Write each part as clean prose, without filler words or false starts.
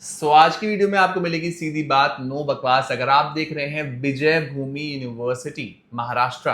आज की वीडियो में आपको मिलेगी सीधी बात, नो बकवास। अगर आप देख रहे हैं विजय भूमि यूनिवर्सिटी महाराष्ट्र,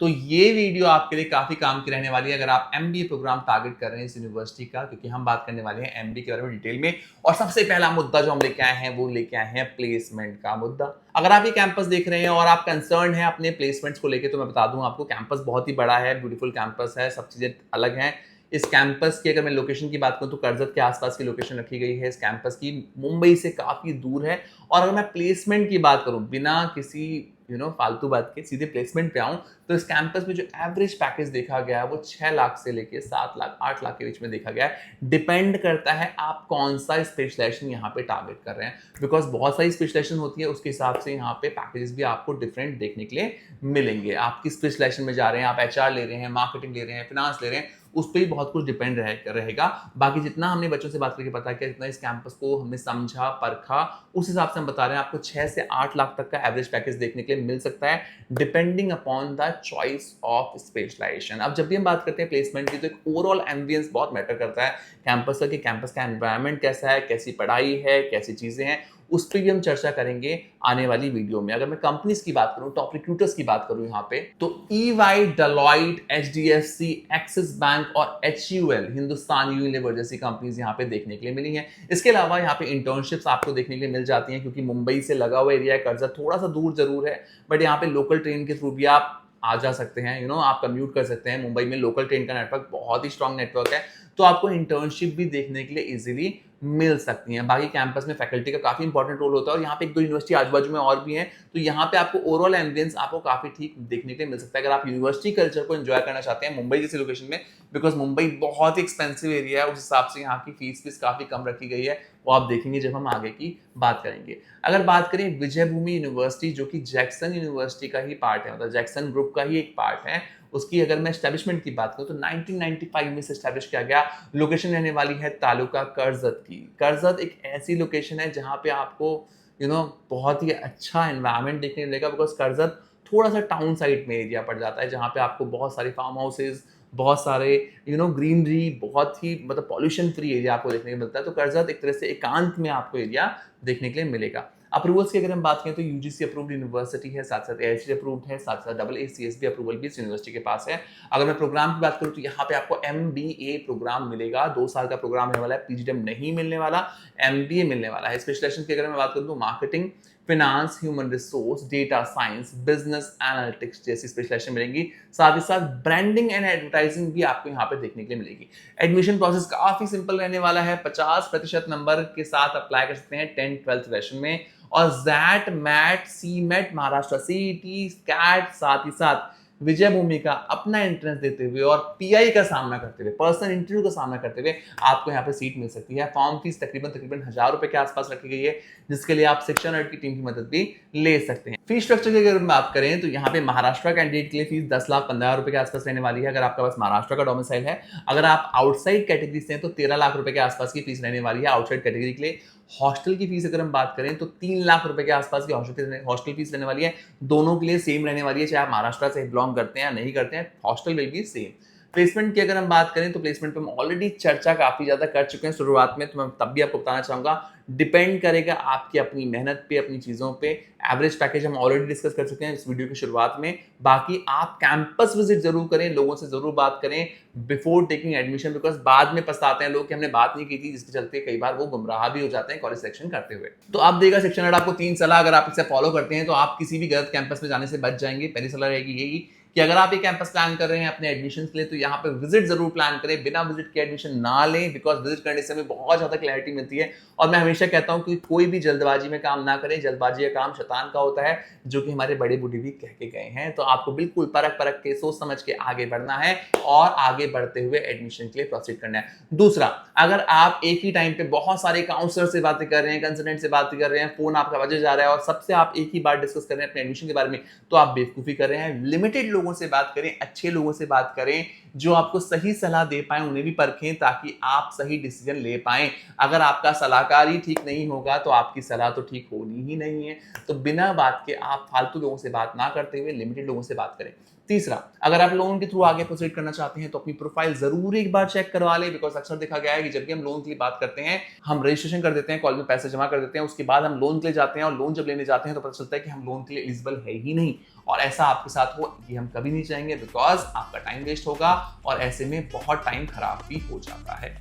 तो ये वीडियो आपके लिए काफी काम की रहने वाली है अगर आप एमबीए प्रोग्राम टारगेट कर रहे हैं इस यूनिवर्सिटी का, क्योंकि हम बात करने वाले हैं एमबीए के बारे में डिटेल में। और सबसे पहला मुद्दा जो हम लेके आए हैं वो लेके आए हैं प्लेसमेंट का मुद्दा। अगर आप ये कैंपस देख रहे हैं और आप कंसर्न है अपने प्लेसमेंट्स को लेकर, तो मैं बता दूं आपको, कैंपस बहुत ही बड़ा है, ब्यूटीफुल कैंपस है, सब चीजें अलग हैं। इस कैंपस की अगर मैं लोकेशन की बात करूं तो कर्जत के आसपास की लोकेशन रखी गई है इस कैंपस की, मुंबई से काफी दूर है। और अगर मैं प्लेसमेंट की बात करूं, बिना किसी फालतू बात के सीधे प्लेसमेंट पे आऊं, तो इस कैंपस में जो एवरेज पैकेज देखा गया है वो 6 लाख से लेके 7 लाख 8 लाख के बीच में देखा गया है। डिपेंड करता है आप कौन सा स्पेशलाइजेशन यहाँ पे टारगेट कर रहे हैं, बिकॉज बहुत सारी स्पेशलाइजेशन होती है, उसके हिसाब से यहाँ पे पैकेजेस भी आपको डिफरेंट देखने के लिए मिलेंगे। आप किस स्पेशलाइजेशन में जा रहे हैं, आप एचआर ले रहे हैं, मार्केटिंग ले रहे हैं, फिनांस ले रहे हैं, उस पर ही बहुत कुछ डिपेंड रहेगा। बाकी जितना हमने बच्चों से बात करके पता किया, जितना इस कैंपस को हमने समझा परखा, उस हिसाब से हम बता रहे हैं आपको 6 से 8 लाख तक का एवरेज पैकेज देखने के लिए मिल सकता है, depending upon the choice of specialization. अब जब भी हम बात करते हैं प्लेसमेंट की, तो एक ओवरऑल एम्बियंस बहुत मैटर करता है कैंपस का, कि कैंपस का एनवायरनमेंट कैसा है, कैसी पढ़ाई है, कैसी चीजें हैं, उस पर भी हम चर्चा करेंगे आने वाली वीडियो में। अगर मैं कंपनीज की बात करूं, टॉप रिक्रूटर्स की बात करूं यहाँ पे, तो EY, Deloitte, HDFC, axis bank और HUL, हिंदुस्तान यूनिलीवर जैसी कंपनीज यहाँ पे देखने के लिए मिली हैं। इसके अलावा यहाँ पे इंटर्नशिप्स आपको देखने के लिए मिल जाती हैं, क्योंकि मुंबई से लगा हुआ एरिया है, कर्जत थोड़ा सा दूर जरूर है, बट यहाँ पे लोकल ट्रेन के थ्रू भी आप आ जा सकते हैं, आप कम्यूट कर सकते हैं। मुंबई में लोकल ट्रेन का नेटवर्क बहुत ही स्ट्रांग नेटवर्क है, तो आपको इंटर्नशिप भी देखने के लिए इजीली मिल सकती हैं। बाकी कैंपस में फैकल्टी का काफी इंपॉर्टेंट रोल होता है, और यहाँ पे एक दो यूनिवर्सिटी आजू बाजू में और भी हैं, तो यहाँ पे आपको ओवरऑल एम्बियंस आपको काफी ठीक देखने के लिए मिल सकता है अगर आप यूनिवर्सिटी कल्चर को एंजॉय करना चाहते हैं मुंबई जैसी लोकेशन में। बिकॉज मुंबई बहुत ही एक्सपेंसिव एरिया है, उस हिसाब से यहाँ की फीस काफी कम रखी गई है, वो आप देखेंगे जब हम आगे की बात करेंगे। अगर बात करें विजय भूमि यूनिवर्सिटी, जो कि जैक्सन यूनिवर्सिटी का ही पार्ट है, मतलब जैक्सन ग्रुप का ही एक पार्ट है, उसकी अगर मैं एस्टैब्लिशमेंट की बात करूं तो 1995 में से एस्टैब्लिश किया गया। लोकेशन रहने वाली है तालुका कर्जत की। कर्जत एक ऐसी लोकेशन है जहां पे आपको बहुत ही अच्छा एनवायरनमेंट देखने मिलेगा, बिकॉज कर्जत थोड़ा सा टाउन साइड में एरिया पड़ जाता है, जहां पे आपको बहुत सारे फार्म हाउसेज, बहुत सारे ग्रीनरी, बहुत ही मतलब पॉल्यूशन फ्री एरिया आपको देखने को मिलता है। तो कर्जत एक तरह से एकांत में आपको एरिया देखने के लिए मिलेगा। अप्रूवल्स की अगर हम बात करें तो यूजीसी अप्रूव्ड यूनिवर्सिटी है, साथ साथ एआईसी अप्रूव्ड है, साथ साथ AACSB अप्रूवल भी इस यूनिवर्सिटी के पास है। अगर मैं प्रोग्राम की बात करूं तो यहाँ पे आपको MBA प्रोग्राम मिलेगा, 2 साल का प्रोग्राम होने वाला है, PGDM नहीं मिलने वाला, MBA मिलने वाला है। स्पेशलाइजेशन की अगर मैं बात करूं तो marketing, finance, human resource, data science, business analytics जैसी स्पेशलाइजेशन मिलेंगी। साथ ही साथ ब्रांडिंग एंड एडवर्टाइजिंग भी आपको यहाँ पे देखने के लिए मिलेगी। एडमिशन प्रोसेस काफी सिंपल रहने वाला है, 50% नंबर के साथ अप्लाई कर सकते हैं 10th-12th सेशन में, और XAT, MAT, CMAT, Maharashtra CET, CAT, साथ ही साथ विजय भूमि का अपना एंट्रेंस देते हुए और पीआई का सामना करते हुए, पर्सनल इंटरव्यू का सामना करते हुए आपको यहाँ पे सीट मिल सकती है। फॉर्म फीस तकरीबन 1000 रुपए के आसपास रखी गई है, जिसके लिए आप शिक्षा अलर्ट की टीम की मदद भी ले सकते हैं। फीस स्ट्रक्चर की अगर बात करें तो यहाँ पे महाराष्ट्र कैंडिडेट के लिए फीस 10,15,000 रुपए के आसपास रहने वाली है, अगर आपका पास महाराष्ट्र का डोमिसाइल है। अगर आप आउटसाइड कैटेगरी से हैं तो 13 लाख रुपए के आसपास की फीस रहने वाली है आउटसाइड कैटेगरी के लिए। हॉस्टल की फीस अगर हम बात करें तो 3 लाख रुपए के आसपास की हॉस्टल फीस रहने वाली है। दोनों के लिए सेम रहने वाली है, चाहे आप महाराष्ट्र से बिलोंग करते हैं या नहीं करते हैं, hostel will be same. Placement की अगर हम बात करें तो प्लेसमेंट पे हम ऑलरेडी चर्चा काफी ज्यादा कर चुके हैं शुरुआत में, तो मैं तब भी आपको बताना चाहूंगा, डिपेंड करेगा आपकी अपनी मेहनत पे, अपनी चीजों पे। एवरेज पैकेज हम ऑलरेडी डिस्कस कर चुके हैं इस वीडियो की शुरुआत में। बाकी आप कैंपस विजिट जरूर करें, लोगों से जरूर बात करें बिफोर टेकिंग एडमिशन, बिकॉज बाद में पछताते हैं लोग कि हमने बात नहीं की थी, जिसके चलते कई बार वो गुमराह भी हो जाते हैं कॉलेज सिलेक्शन करते हुए। तो आप देगा सेक्शन हेड आपको 3 सलाह, अगर आप इसे फॉलो करते हैं तो आप किसी भी गलत कैंपस में जाने से बच जाएंगे। पहली सलाह रहेगी यही कि अगर आप ये कैंपस प्लान कर रहे हैं अपने एडमिशन के लिए, तो यहाँ पे विजिट जरूर प्लान करें, बिना विजिट के एडमिशन ना लें, बिकॉज विजिट करने से हमें बहुत ज्यादा क्लैरिटी मिलती है। और मैं हमेशा कहता हूं कि कोई भी जल्दबाजी में काम ना करें, जल्दबाजी का काम शैतान का होता है, जो कि हमारे बड़े बूढ़े भी कह के गए हैं। तो आपको बिल्कुल परख परख के, सोच समझ के आगे बढ़ना है, और आगे बढ़ते हुए एडमिशन के लिए प्रोसीड करना है। दूसरा, अगर आप एक ही टाइम पे बहुत सारे काउंसलर से बातें कर रहे हैं, कंसल्टेंट से बातें कर रहे हैं, फोन आपका बजे जा रहा है और सबसे आप एक ही बार डिस्कस कर रहे हैं अपने एडमिशन के बारे में, तो आप बेवकूफी कर रहे हैं। लिमिटेड लोगों से बात करें, अच्छे लोगों से बात करें, जो आपको सही सलाह दे पाए, उन्हें भी परखें, ताकि आप सही डिसीजन ले पाएं। अगर आपका सलाहकार ही ठीक नहीं होगा तो आपकी सलाह तो ठीक होनी ही नहीं है। तो बिना बात के आप फालतू लोगों से बात ना करते हुए लिमिटेड लोगों से बात करें। तीसरा, अगर आप लोन के थ्रू आगे प्रोसीड करना चाहते हैं तो अपनी प्रोफाइल जरूर एक बार चेक करवा लें, बिकॉज अक्सर देखा गया है कि जब भी हम लोन के लिए बात करते हैं, हम रजिस्ट्रेशन कर देते हैं, कॉलेज में पैसे जमा कर देते हैं, उसके बाद हम लोन के लिए जाते हैं और लोन जब लेने जाते हैं तो पता चलता है कि हम लोन के लिए एलिजिबल है ही नहीं। और ऐसा आपके साथ हो ये हम कभी नहीं चाहेंगे, बिकॉज आपका टाइम वेस्ट होगा और ऐसे में बहुत टाइम खराब भी हो जाता है।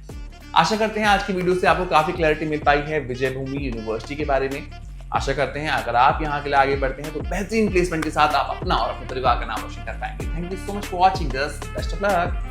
आशा करते हैं आज की वीडियो से आपको काफी क्लैरिटी मिल पाई है विजय भूमि यूनिवर्सिटी के बारे में। आशा करते हैं अगर आप यहाँ के लिए आगे बढ़ते हैं तो बेहतरीन प्लेसमेंट के साथ आप अपना और अपने परिवार का नाम रोशन कर पाएंगे। Thank you so much for watching this, best of luck.